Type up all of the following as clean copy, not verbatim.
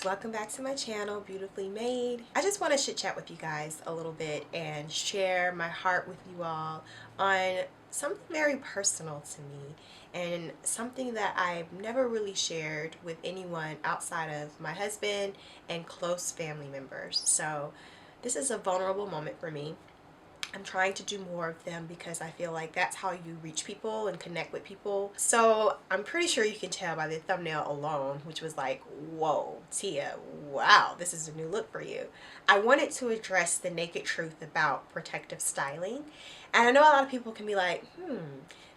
welcome back to my channel, Beautifully Made. I just want to chit chat with you guys a little bit and share my heart with you all on something very personal to me and something that I've never really shared with anyone outside of my husband and close family members. So this is a vulnerable moment for me. I'm trying to do more of them because I feel like that's how you reach people and connect with people. So I'm pretty sure you can tell by the thumbnail alone, which was like, whoa, Tia, wow, this is a new look for you. I wanted to address the naked truth about protective styling. And I know a lot of people can be like,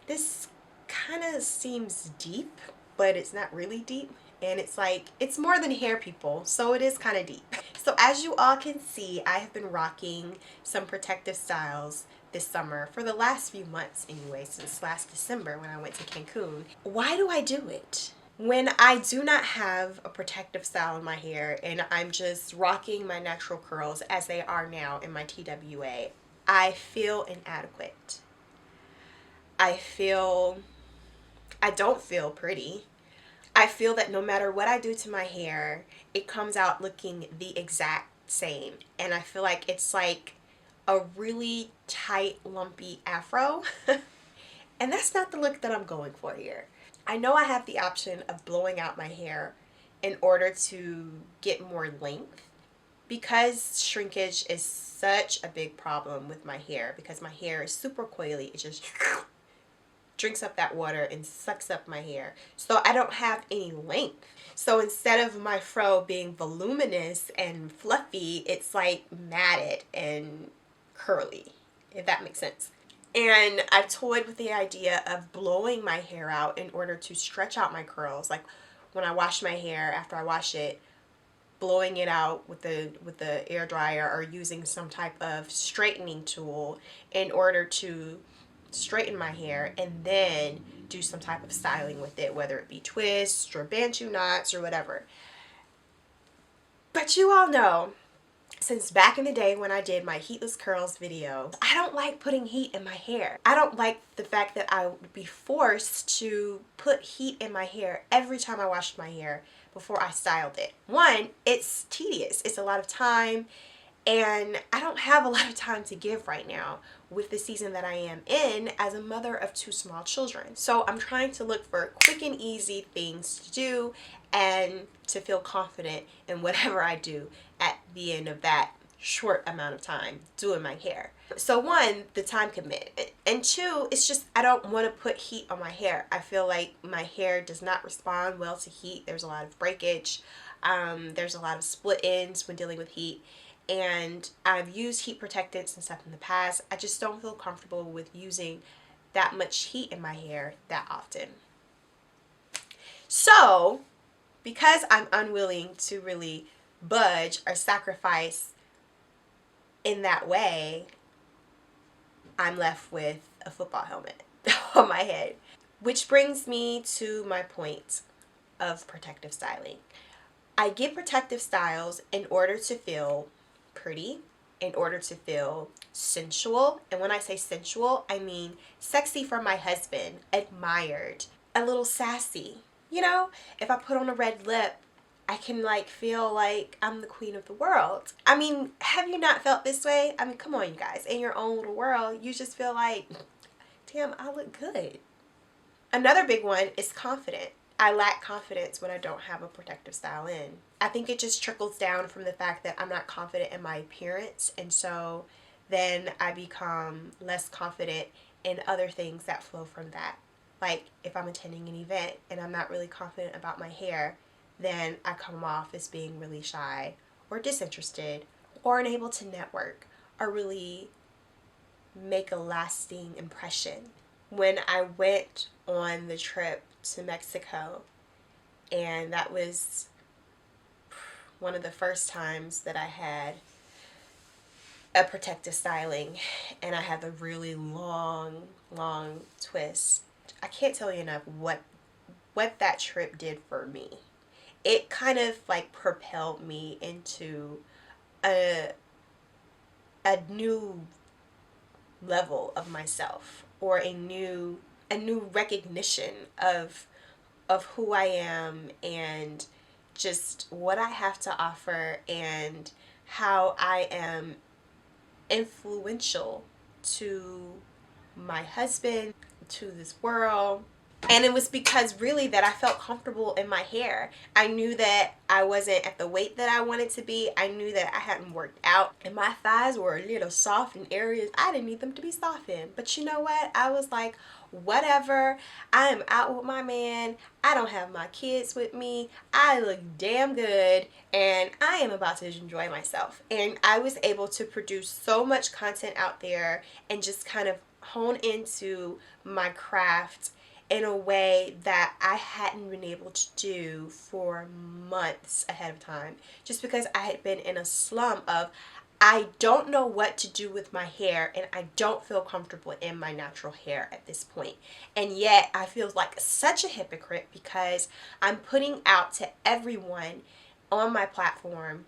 this kind of seems deep, but it's not really deep. And it's like, it's more than hair, people, so it is kind of deep. So as you all can see, I have been rocking some protective styles this summer for the last few months anyway, since last December when I went to Cancun. Why do I do it? When I do not have a protective style in my hair and I'm just rocking my natural curls as they are now in my TWA, I feel inadequate. I don't feel pretty. I feel that no matter what I do to my hair, it comes out looking the exact same. And I feel like it's like a really tight, lumpy afro. And that's not the look that I'm going for here. I know I have the option of blowing out my hair in order to get more length. Because shrinkage is such a big problem with my hair, because my hair is super coily, it just drinks up that water and sucks up my hair. So I don't have any length. So instead of my fro being voluminous and fluffy, it's like matted and curly, if that makes sense. And I've toyed with the idea of blowing my hair out in order to stretch out my curls. Like when I wash my hair, after I wash it, blowing it out with the air dryer or using some type of straightening tool in order to straighten my hair and then do some type of styling with it, whether it be twists or bantu knots or whatever. But you all know, since back in the day when I did my heatless curls video, I don't like putting heat in my hair. I don't like the fact that I would be forced to put heat in my hair every time I washed my hair before I styled it. One, it's tedious. It's a lot of time. And I don't have a lot of time to give right now with the season that I am in as a mother of 2 small children. So I'm trying to look for quick and easy things to do and to feel confident in whatever I do at the end of that short amount of time doing my hair. So one, the time commitment. And two, it's just I don't want to put heat on my hair. I feel like my hair does not respond well to heat. There's a lot of breakage. There's a lot of split ends when dealing with heat. And I've used heat protectants and stuff in the past. I just don't feel comfortable with using that much heat in my hair that often. So, because I'm unwilling to really budge or sacrifice in that way, I'm left with a football helmet on my head. Which brings me to my point of protective styling. I get protective styles in order to feel pretty, in order to feel sensual. And when I say sensual, I mean sexy for my husband, admired, a little sassy. You know, if I put on a red lip, I can like feel like I'm the queen of the world. I mean, have you not felt this way? I mean, come on, you guys. In your own little world, you just feel like, damn, I look good. Another big one is confident. I lack confidence when I don't have a protective style in. I think it just trickles down from the fact that I'm not confident in my appearance, and so then I become less confident in other things that flow from that. Like if I'm attending an event and I'm not really confident about my hair, then I come off as being really shy or disinterested or unable to network or really make a lasting impression. When I went on the trip to Mexico, and that was one of the first times that I had a protective styling, and I had the really long twist. I can't tell you enough what that trip did for me. It kind of like propelled me into a new level of myself, or a new recognition of who I am and just what I have to offer and how I am influential to my husband, to this world. And it was because really that I felt comfortable in my hair. I knew that I wasn't at the weight that I wanted to be. I knew that I hadn't worked out. And my thighs were a little soft in areas I didn't need them to be soft in. But you know what? I was like, whatever. I am out with my man. I don't have my kids with me. I look damn good. And I am about to enjoy myself. And I was able to produce so much content out there and just kind of hone into my craft in a way that I hadn't been able to do for months ahead of time, just because I had been in a slump of I don't know what to do with my hair and I don't feel comfortable in my natural hair at this point. And yet I feel like such a hypocrite because I'm putting out to everyone on my platform,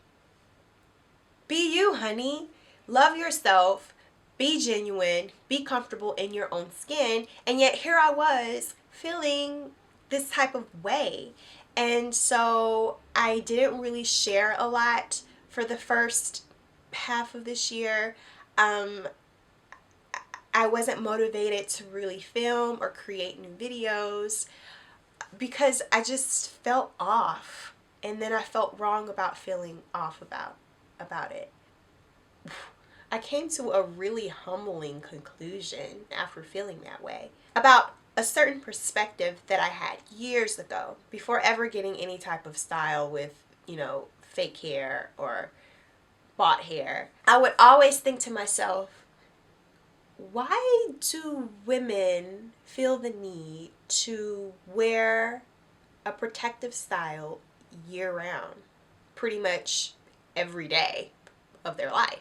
be you, honey. Love yourself. Be genuine, be comfortable in your own skin, and yet here I was feeling this type of way. And so I didn't really share a lot for the first half of this year. I wasn't motivated to really film or create new videos because I just felt off, and then I felt wrong about feeling off about it. I came to a really humbling conclusion after feeling that way about a certain perspective that I had years ago before ever getting any type of style with, fake hair or bought hair. I would always think to myself, why do women feel the need to wear a protective style year round, pretty much every day of their life?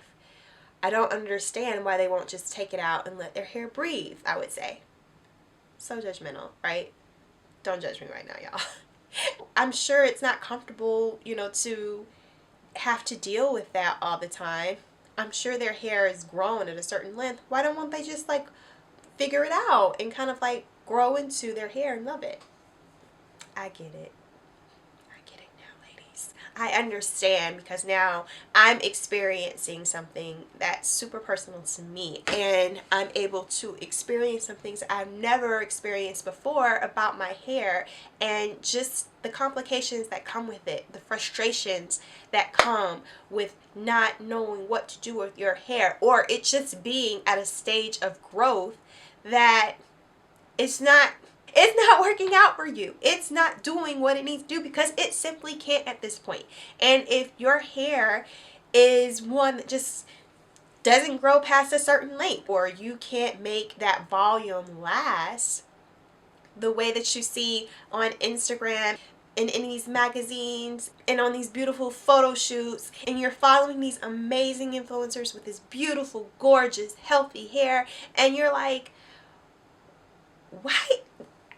I don't understand why they won't just take it out and let their hair breathe, I would say. So judgmental, right? Don't judge me right now, y'all. I'm sure it's not comfortable, to have to deal with that all the time. I'm sure their hair is grown at a certain length. Why don't they just figure it out and kind of grow into their hair and love it? I get it. I understand because now I'm experiencing something that's super personal to me, and I'm able to experience some things I've never experienced before about my hair, and just the complications that come with it, the frustrations that come with not knowing what to do with your hair, or it just being at a stage of growth that it's not working out for you. It's not doing what it needs to do because it simply can't at this point. And if your hair is one that just doesn't grow past a certain length, or you can't make that volume last the way that you see on Instagram and in these magazines and on these beautiful photo shoots, and you're following these amazing influencers with this beautiful, gorgeous, healthy hair, and you're like, why?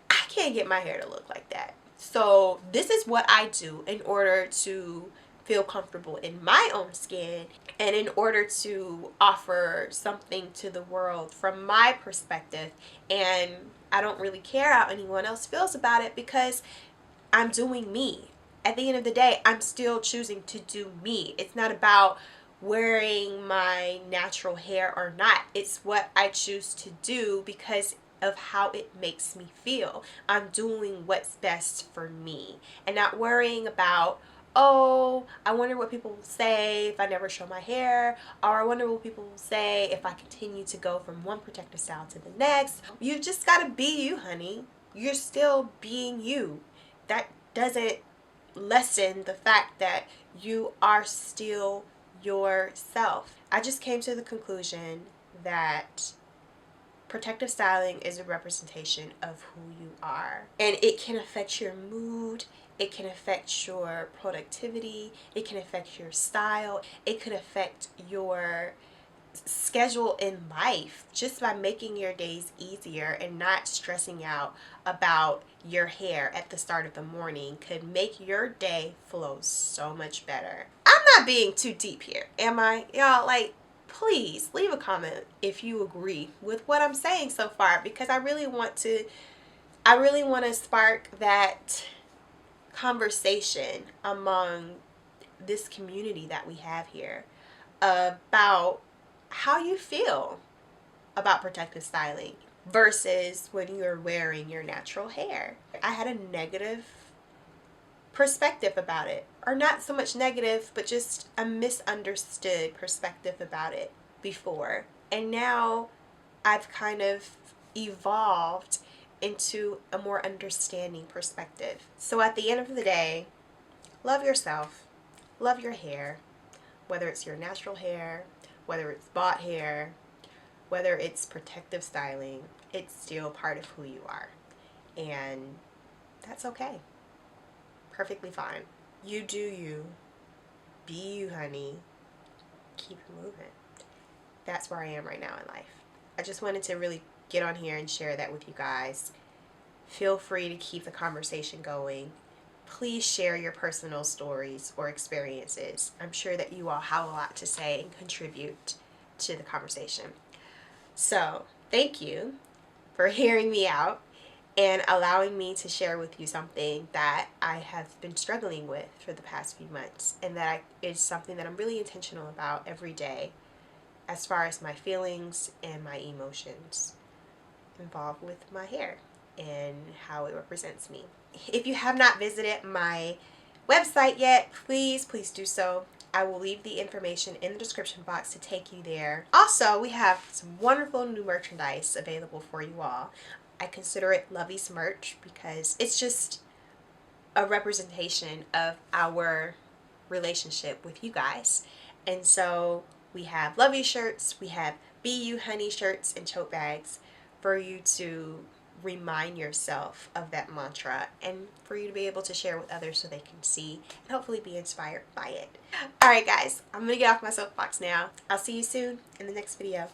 I can't get my hair to look like that. So this is what I do in order to feel comfortable in my own skin and in order to offer something to the world from my perspective. And I don't really care how anyone else feels about it because I'm doing me. At the end of the day, I'm still choosing to do me. It's not about wearing my natural hair or not. It's what I choose to do because of how it makes me feel. I'm doing what's best for me and not worrying about, oh, I wonder what people will say if I never show my hair, or I wonder what people will say if I continue to go from one protective style to the next. You just gotta be you, honey. You're still being you. That doesn't lessen the fact that you are still yourself. I just came to the conclusion that protective styling is a representation of who you are, and it can affect your mood, it can affect your productivity, it can affect your style, it could affect your schedule in life just by making your days easier, and not stressing out about your hair at the start of the morning could make your day flow so much better. I'm not being too deep here, am I? Y'all, please leave a comment if you agree with what I'm saying so far, because I really want to spark that conversation among this community that we have here about how you feel about protective styling versus when you're wearing your natural hair. I had a negative perspective about it, or not so much negative, but just a misunderstood perspective about it before. And now I've kind of evolved into a more understanding perspective. So at the end of the day, love yourself, love your hair, whether it's your natural hair, whether it's bought hair, whether it's protective styling, it's still part of who you are. And that's okay. Perfectly fine. You do you. Be you, honey. Keep it moving. That's where I am right now in life. I just wanted to really get on here and share that with you guys. Feel free to keep the conversation going. Please share your personal stories or experiences. I'm sure that you all have a lot to say and contribute to the conversation. So, thank you for hearing me out and allowing me to share with you something that I have been struggling with for the past few months, and that is something that I'm really intentional about every day as far as my feelings and my emotions involved with my hair and how it represents me. If you have not visited my website yet, please do so. I will leave the information in the description box to take you there. Also, we have some wonderful new merchandise available for you all. I consider it LOVIES merch because it's just a representation of our relationship with you guys. And so we have LOVIES shirts, we have Be You Honey shirts and tote bags for you to remind yourself of that mantra and for you to be able to share with others so they can see and hopefully be inspired by it. Alright guys, I'm gonna get off my soapbox now. I'll see you soon in the next video.